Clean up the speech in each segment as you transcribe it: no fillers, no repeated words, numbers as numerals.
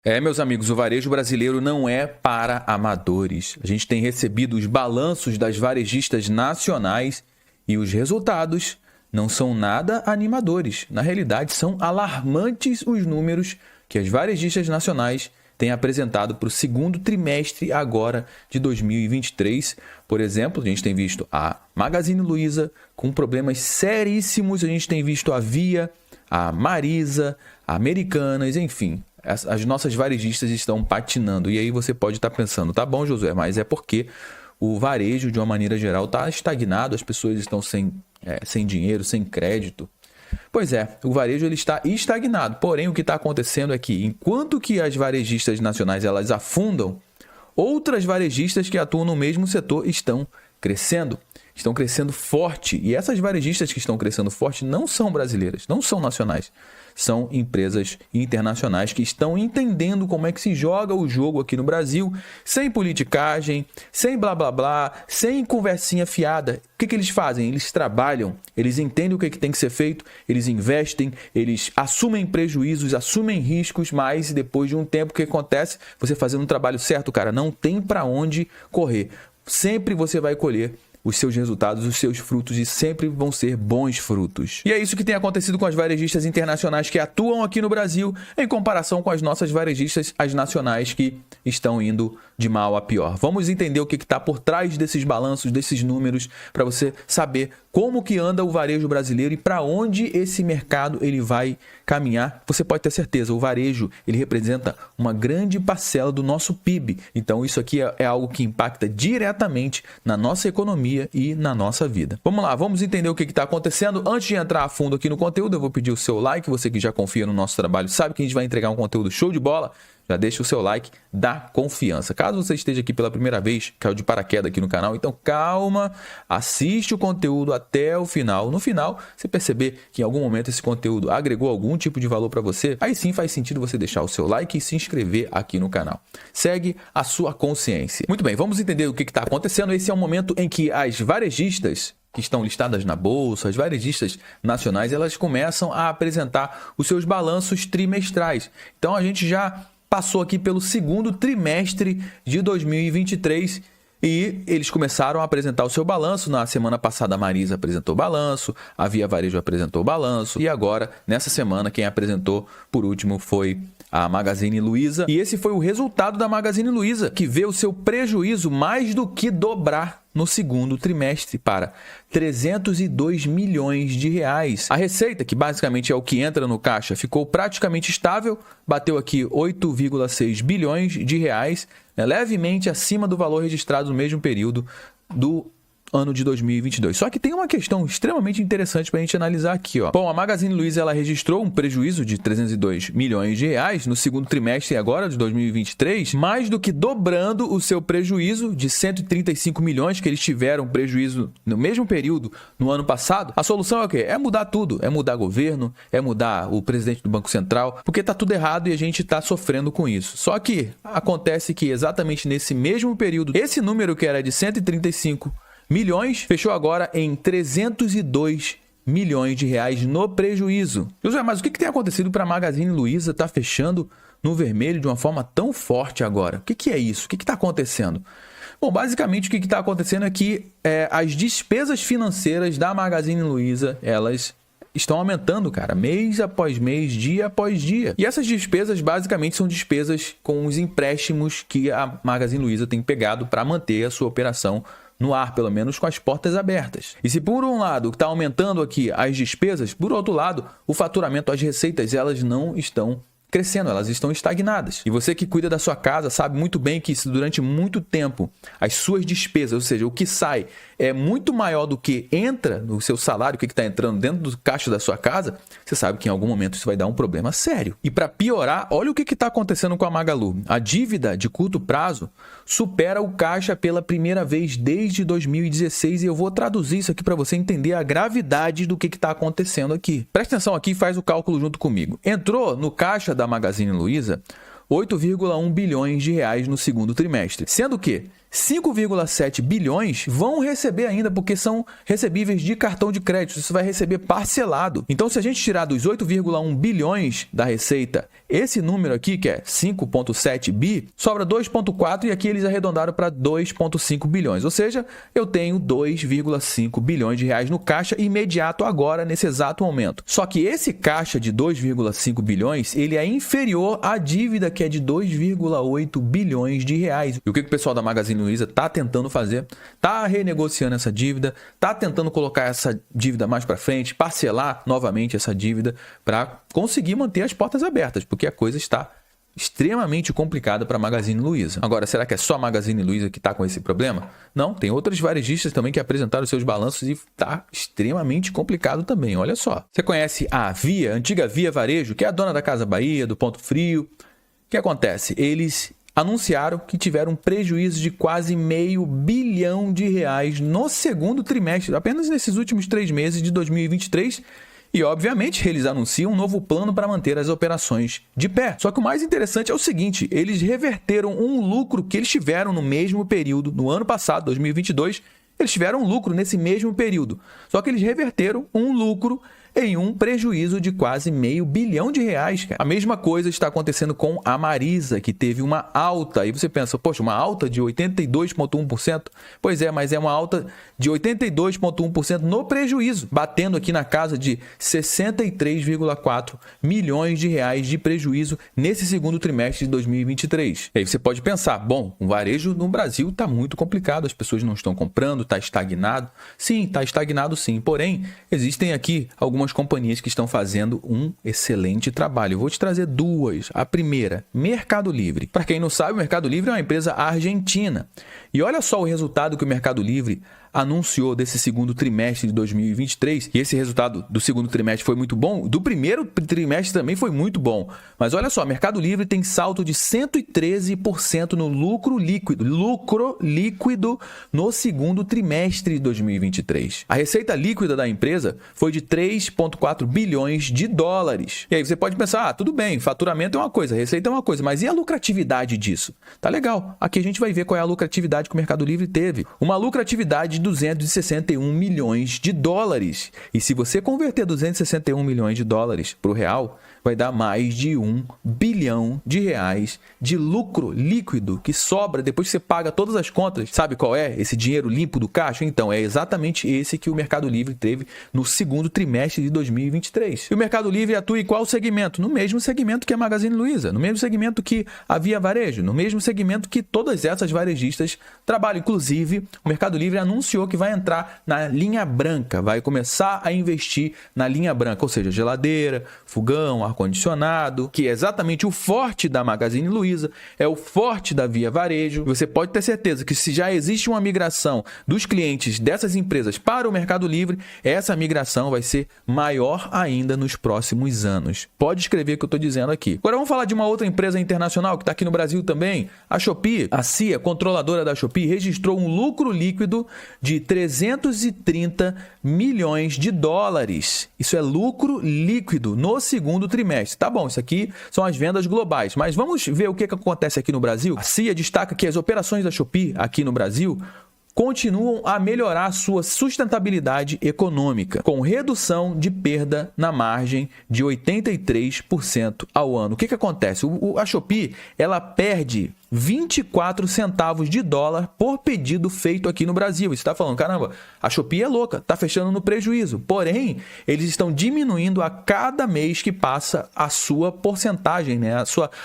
Meus amigos, o varejo brasileiro não é para amadores. A gente tem recebido os balanços das varejistas nacionais e os resultados não são nada animadores. Na realidade, são alarmantes os números que as varejistas nacionais têm apresentado para o segundo trimestre agora de 2023. Por exemplo, a gente tem visto a Magazine Luiza com problemas seríssimos, a gente tem visto a Via, a Marisa, a Americanas, enfim. As nossas varejistas estão patinando. E aí você pode estar pensando, tá bom, Josué, mas é porque o varejo, de uma maneira geral, está estagnado, as pessoas estão sem dinheiro, sem crédito. Pois é, o varejo ele está estagnado. Porém, o que está acontecendo é que, enquanto que as varejistas nacionais elas afundam, outras varejistas que atuam no mesmo setor estão crescendo forte. E essas varejistas que estão crescendo forte não são brasileiras, não são nacionais. São empresas internacionais que estão entendendo como é que se joga o jogo aqui no Brasil, sem politicagem, sem blá blá blá, sem conversinha fiada. O que eles fazem? Eles trabalham, eles entendem o que tem que ser feito, eles investem, eles assumem prejuízos, assumem riscos, mas depois de um tempo o que acontece? Você fazendo um trabalho certo, cara, não tem para onde correr. Sempre você vai colher os seus resultados, os seus frutos, e sempre vão ser bons frutos. E é isso que tem acontecido com as varejistas internacionais que atuam aqui no Brasil, em comparação com as nossas varejistas, as nacionais, que estão indo de mal a pior. Vamos entender o que está por trás desses balanços, desses números, para você saber como que anda o varejo brasileiro e para onde esse mercado ele vai caminhar. Você pode ter certeza, o varejo ele representa uma grande parcela do nosso PIB. Então isso aqui é algo que impacta diretamente na nossa economia e na nossa vida. Vamos lá, vamos entender o que está acontecendo. Antes de entrar a fundo aqui no conteúdo, eu vou pedir o seu like. Você que já confia no nosso trabalho sabe que a gente vai entregar um conteúdo show de bola. Já deixa o seu like, dá confiança. Caso você esteja aqui pela primeira vez, caiu de paraquedas aqui no canal, então calma, assiste o conteúdo até o final. No final, você perceber que em algum momento esse conteúdo agregou algum tipo de valor para você, aí sim faz sentido você deixar o seu like e se inscrever aqui no canal. Segue a sua consciência. Muito bem, vamos entender o que está acontecendo. Esse é o momento em que as varejistas que estão listadas na bolsa, as varejistas nacionais, elas começam a apresentar os seus balanços trimestrais. Então a gente já passou aqui pelo segundo trimestre de 2023 e eles começaram a apresentar o seu balanço. Na semana passada a Marisa apresentou o balanço, a Via Varejo apresentou o balanço e agora, nessa semana, quem apresentou por último foi a Magazine Luiza. E esse foi o resultado da Magazine Luiza, que vê o seu prejuízo mais do que dobrar no segundo trimestre para 302 milhões de reais. A receita, que basicamente é o que entra no caixa, ficou praticamente estável, bateu aqui 8,6 bilhões de reais, levemente acima do valor registrado no mesmo período do ano de 2022. Só que tem uma questão extremamente interessante para a gente analisar aqui, ó. Bom, a Magazine Luiza ela registrou um prejuízo de 302 milhões de reais no segundo trimestre agora de 2023, mais do que dobrando o seu prejuízo de 135 milhões que eles tiveram prejuízo no mesmo período no ano passado. A solução é o quê? É mudar tudo, é mudar governo, é mudar o presidente do Banco Central, porque tá tudo errado e a gente tá sofrendo com isso. Só que acontece que exatamente nesse mesmo período, esse número que era de 135 milhões, fechou agora em 302 milhões de reais no prejuízo. José, mas o que tem acontecido para a Magazine Luiza estar fechando no vermelho de uma forma tão forte agora? O que é isso? O que está acontecendo? Bom, basicamente o que está acontecendo é que as despesas financeiras da Magazine Luiza, elas estão aumentando, cara, mês após mês, dia após dia. E essas despesas basicamente são despesas com os empréstimos que a Magazine Luiza tem pegado para manter a sua operação no ar, pelo menos com as portas abertas. E se por um lado está aumentando aqui as despesas, por outro lado, o faturamento, as receitas, elas não estão crescendo, elas estão estagnadas. E você que cuida da sua casa sabe muito bem que se durante muito tempo as suas despesas, ou seja, o que sai é muito maior do que entra no seu salário, o que está entrando dentro do caixa da sua casa, você sabe que em algum momento isso vai dar um problema sério. E para piorar, olha o que está acontecendo com a Magalu. A dívida de curto prazo supera o caixa pela primeira vez desde 2016 e eu vou traduzir isso aqui para você entender a gravidade do que está acontecendo aqui. Presta atenção aqui e faz o cálculo junto comigo. Entrou no caixa da Magazine Luiza 8,1 bilhões de reais no segundo trimestre, sendo que 5,7 bilhões vão receber ainda, porque são recebíveis de cartão de crédito. Você vai receber parcelado. Então, se a gente tirar dos 8,1 bilhões da receita, esse número aqui, que é 5,7 bi, sobra 2,4 e aqui eles arredondaram para 2,5 bilhões. Ou seja, eu tenho 2,5 bilhões de reais no caixa imediato agora, nesse exato momento. Só que esse caixa de 2,5 bilhões, ele é inferior à dívida que é de 2,8 bilhões de reais. E o que o pessoal da Magazine Luiza está tentando fazer? Está renegociando essa dívida, está tentando colocar essa dívida mais para frente, parcelar novamente essa dívida para conseguir manter as portas abertas, porque a coisa está extremamente complicada para a Magazine Luiza. Agora, será que é só a Magazine Luiza que está com esse problema? Não, tem outras varejistas também que apresentaram seus balanços e está extremamente complicado também, olha só. Você conhece a Via, a antiga Via Varejo, que é a dona da Casa Bahia, do Ponto Frio? O que acontece? Eles anunciaram que tiveram um prejuízo de quase R$500 bilhão no segundo trimestre, apenas nesses últimos 3 meses de 2023. E, obviamente, eles anunciam um novo plano para manter as operações de pé. Só que o mais interessante é o seguinte, eles reverteram um lucro que eles tiveram no mesmo período, no ano passado, 2022, eles tiveram um lucro nesse mesmo período. Só que eles reverteram um lucro em um prejuízo de quase R$500 bilhão, cara. A mesma coisa está acontecendo com a Marisa, que teve uma alta. E você pensa, poxa, uma alta de 82,1%? Pois é, mas é uma alta de 82,1% no prejuízo, batendo aqui na casa de 63,4 milhões de reais de prejuízo nesse segundo trimestre de 2023. E aí você pode pensar, bom, o varejo no Brasil está muito complicado, as pessoas não estão comprando, está estagnado. Sim, está estagnado sim, porém, existem aqui algumas companhias que estão fazendo um excelente trabalho. Eu vou te trazer duas. A primeira, Mercado Livre. Para quem não sabe, o Mercado Livre é uma empresa argentina. E olha só o resultado que o Mercado Livre anunciou desse segundo trimestre de 2023, e esse resultado do segundo trimestre foi muito bom, do primeiro trimestre também foi muito bom. Mas olha só, Mercado Livre tem salto de 113% no lucro líquido no segundo trimestre de 2023. A receita líquida da empresa foi de 3,4 bilhões de dólares. E aí você pode pensar, tudo bem, faturamento é uma coisa, receita é uma coisa, mas e a lucratividade disso? Tá legal, aqui a gente vai ver qual é a lucratividade que o Mercado Livre teve. Uma lucratividade de 261 milhões de dólares. E se você converter 261 milhões de dólares para o real, vai dar mais de 1 bilhão de reais de lucro líquido que sobra depois que você paga todas as contas. Sabe qual é esse dinheiro limpo do caixa? Então, é exatamente esse que o Mercado Livre teve no segundo trimestre de 2023. E o Mercado Livre atua em qual segmento? No mesmo segmento que a Magazine Luiza, no mesmo segmento que a Via Varejo, no mesmo segmento que todas essas varejistas trabalham. Inclusive, o Mercado Livre anunciou que vai entrar na linha branca, vai começar a investir na linha branca, ou seja, geladeira, fogão, ar-condicionado, que é exatamente o forte da Magazine Luiza, é o forte da Via Varejo. Você pode ter certeza que se já existe uma migração dos clientes dessas empresas para o Mercado Livre, essa migração vai ser maior ainda nos próximos anos. Pode escrever o que eu estou dizendo aqui. Agora vamos falar de uma outra empresa internacional que está aqui no Brasil também, a Shopee. A CIA, controladora da Shopee, registrou um lucro líquido de 330 milhões de dólares. Isso é lucro líquido no segundo trimestre. Tá bom, isso aqui são as vendas globais, mas vamos ver o que acontece aqui no Brasil. A CIA destaca que as operações da Shopee aqui no Brasil continuam a melhorar sua sustentabilidade econômica, com redução de perda na margem de 83% ao ano. O que acontece? A Shopee, ela perde 24 centavos de dólar por pedido feito aqui no Brasil. Você está falando, caramba, a Shopee é louca, está fechando no prejuízo. Porém, eles estão diminuindo a cada mês que passa a sua porcentagem, né?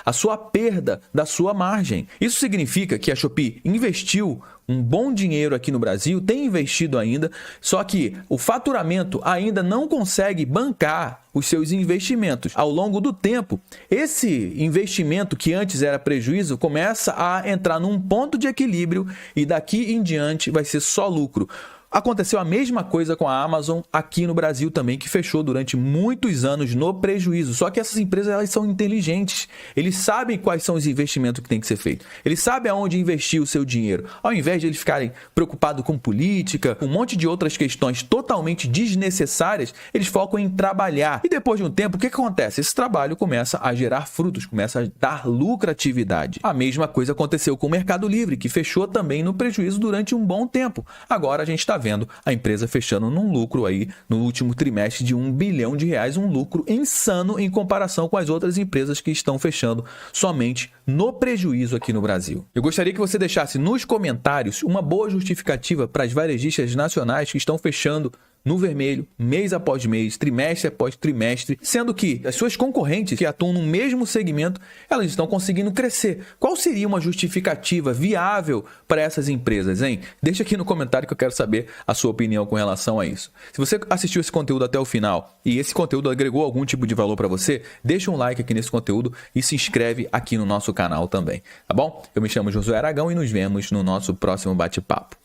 a sua perda da sua margem. Isso significa que a Shopee investiu um bom dinheiro aqui no Brasil, tem investido ainda, só que o faturamento ainda não consegue bancar os seus investimentos. Ao longo do tempo, esse investimento que antes era prejuízo começa a entrar num ponto de equilíbrio e daqui em diante vai ser só lucro. Aconteceu a mesma coisa com a Amazon aqui no Brasil também, que fechou durante muitos anos no prejuízo. Só que essas empresas, elas são inteligentes. Eles sabem quais são os investimentos que tem que ser feito. Eles sabem aonde investir o seu dinheiro. Ao invés de eles ficarem preocupados com política, com um monte de outras questões totalmente desnecessárias, eles focam em trabalhar. E depois de um tempo, o que acontece? Esse trabalho começa a gerar frutos, começa a dar lucratividade. A mesma coisa aconteceu com o Mercado Livre, que fechou também no prejuízo durante um bom tempo. Agora a gente está vendo a empresa fechando num lucro aí no último trimestre de R$1 bilhão, um lucro insano em comparação com as outras empresas que estão fechando somente no prejuízo aqui no Brasil. Eu gostaria que você deixasse nos comentários uma boa justificativa para as varejistas nacionais que estão fechando no vermelho, mês após mês, trimestre após trimestre, sendo que as suas concorrentes que atuam no mesmo segmento, elas estão conseguindo crescer. Qual seria uma justificativa viável para essas empresas, hein? Deixa aqui no comentário que eu quero saber a sua opinião com relação a isso. Se você assistiu esse conteúdo até o final e esse conteúdo agregou algum tipo de valor para você, deixa um like aqui nesse conteúdo e se inscreve aqui no nosso canal também, tá bom? Eu me chamo Josué Aragão e nos vemos no nosso próximo bate-papo.